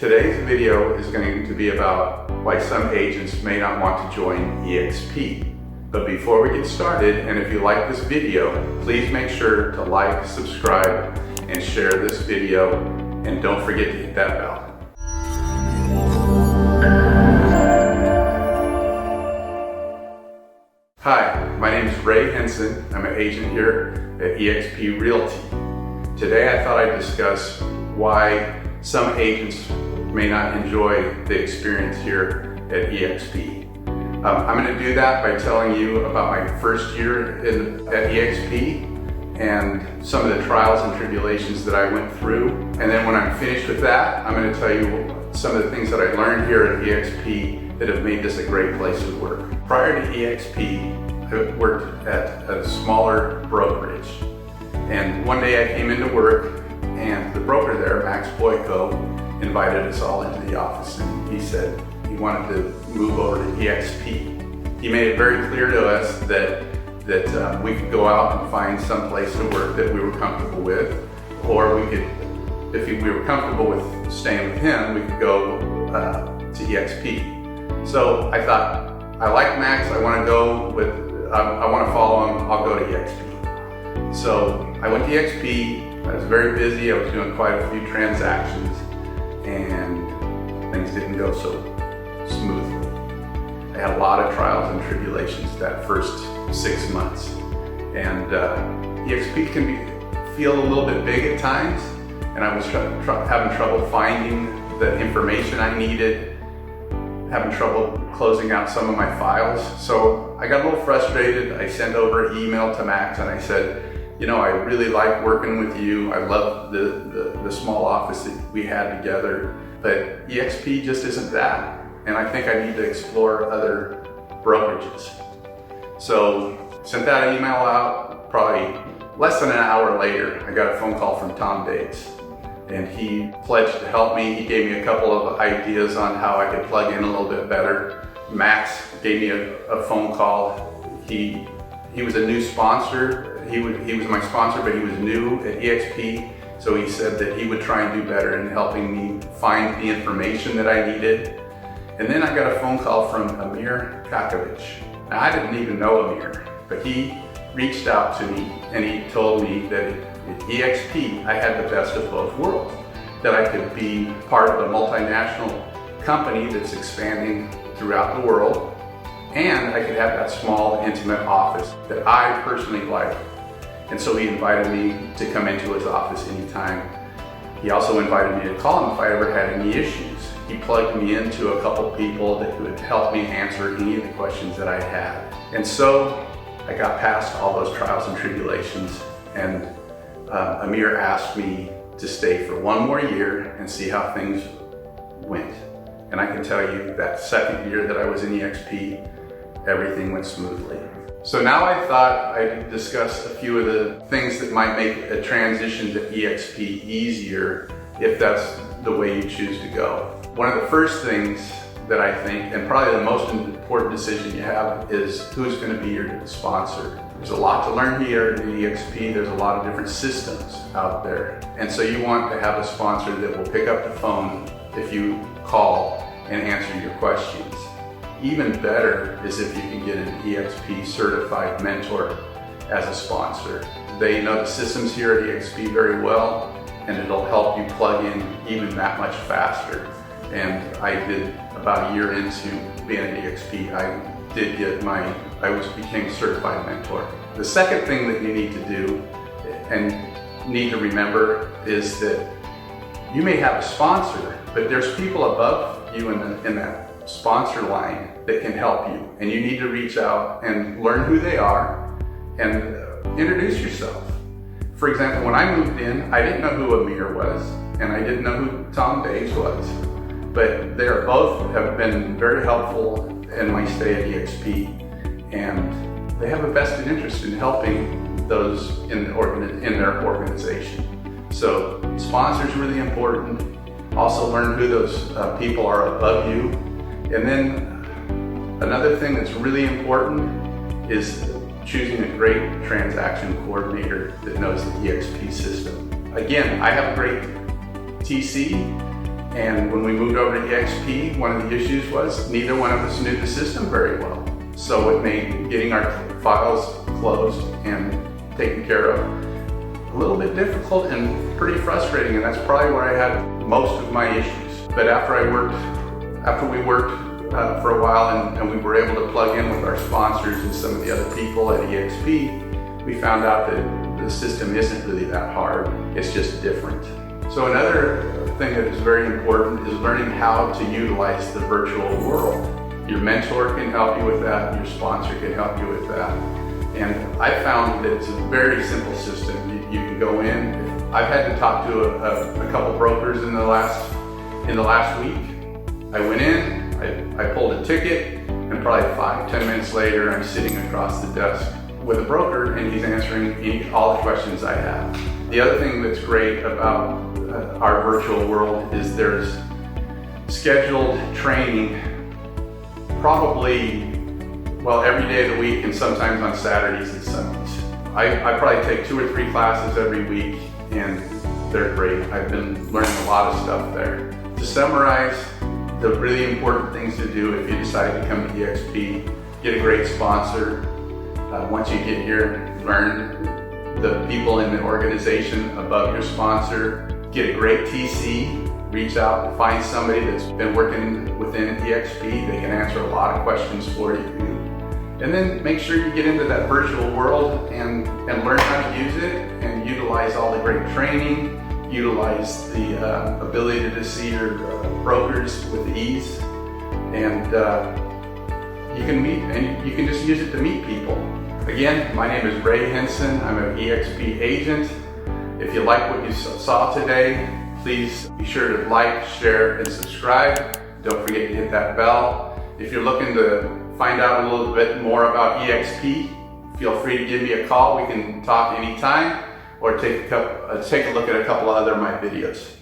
Today's video is going to be about why some agents may not want to join eXp. But before we get started, and if you like this video, please make sure to like, subscribe, and share this video, and don't forget to hit that bell. Hi, my name is Henson. I'm an agent here at eXp Realty. Today I thought I'd discuss why some agents may not enjoy the experience here at eXp. I'm going to do that by telling you about my first year at eXp and some of the trials and tribulations that I went through. And then when I'm finished with that, I'm going to tell you some of the things that I learned here at eXp that have made this a great place to work. Prior to eXp, I worked at a smaller brokerage. And one day I came into work and the broker there, Max Boyko, invited us all into the office, and he said he wanted to move over to eXp. He made it very clear to us that we could go out and find some place to work that we were comfortable with, or we could, if we were comfortable with staying with him, we could go to eXp. So I thought, I like Max, I want to go with, I want to follow him, I'll go to eXp. So I went to eXp, I was very busy, I was doing quite a few transactions, and things didn't go so smoothly. I had a lot of trials and tribulations that first 6 months. And eXp can feel a little bit big at times, and I was having trouble finding the information I needed, having trouble closing out some of my files. So I got a little frustrated. I sent over an email to Max and I said, you know, I really like working with you. I love the small office that we had together, but eXp just isn't that. And I think I need to explore other brokerages. So sent that email out. Probably less than an hour later, I got a phone call from Tom Dates, and he pledged to help me. He gave me a couple of ideas on how I could plug in a little bit better. Max gave me a phone call. He was a new sponsor. He was my sponsor, but he was new at eXp, so he said that he would try and do better in helping me find the information that I needed. And then I got a phone call from Amir Kakovich. Now, I didn't even know Amir, but he reached out to me and he told me that at eXp I had the best of both worlds, that I could be part of a multinational company that's expanding throughout the world, and I could have that small, intimate office that I personally like. And so he invited me to come into his office anytime. He also invited me to call him if I ever had any issues. He plugged me into a couple people that would help me answer any of the questions that I had. And so I got past all those trials and tribulations, and Amir asked me to stay for one more year and see how things went. And I can tell you that second year that I was in eXp, everything went smoothly. So now I thought I'd discuss a few of the things that might make a transition to eXp easier if that's the way you choose to go. One of the first things that I think, and probably the most important decision you have, is who's going to be your sponsor. There's a lot to learn here at eXp. There's a lot of different systems out there. And so you want to have a sponsor that will pick up the phone if you call and answer your questions. Even better is if you can get an eXp certified mentor as a sponsor. They know the systems here at eXp very well, and it'll help you plug in even that much faster. And I did, about a year into being at eXp, I did get became a certified mentor. The second thing that you need to do and need to remember is that you may have a sponsor, but there's people above you in that sponsor line that can help you, and you need to reach out and learn who they are and introduce yourself. For example, when I moved in, I didn't know who Amir was, and I didn't know who Tom Dates was, but they both have been very helpful in my stay at eXp, and they have a vested interest in helping those in their organization. So sponsors really important. Also learn who those people are above you. And then another thing that's really important is choosing a great transaction coordinator that knows the eXp system. Again, I have a great TC, And when we moved over to eXp, one of the issues was neither one of us knew the system very well. So it made getting our files closed and taken care of a little bit difficult and pretty frustrating, and that's probably where I had most of my issues. But after we worked for a while and we were able to plug in with our sponsors and some of the other people at eXp, we found out that the system isn't really that hard, it's just different. So another thing that is very important is learning how to utilize the virtual world. Your mentor can help you with that, your sponsor can help you with that. And I found that it's a very simple system. You can go in. I've had to talk to a couple brokers in the last week. I went in, I pulled a ticket, and probably 5-10 minutes later, I'm sitting across the desk with a broker, and he's answering all the questions I have. The other thing that's great about our virtual world is there's scheduled training probably, well, every day of the week and sometimes on Saturdays and Sundays. I probably take 2 or 3 classes every week, and they're great. I've been learning a lot of stuff there. To summarize, the really important things to do if you decide to come to eXp, get a great sponsor. Once you get here, learn the people in the organization above your sponsor. Get a great TC. Reach out and find somebody that's been working within eXp. They can answer a lot of questions for you. And then make sure you get into that virtual world and learn how to use it and utilize all the great training, utilize the ability to see your brokers with ease, and you can meet, and you can just use it to meet people. Again, my name is Ray Henson. I'm an eXp agent. If you like what you saw today, please be sure to like, share, and subscribe. Don't forget to hit that bell. If you're looking to find out a little bit more about eXp, feel free to give me a call. We can talk anytime, or take a look at a couple of other of my videos.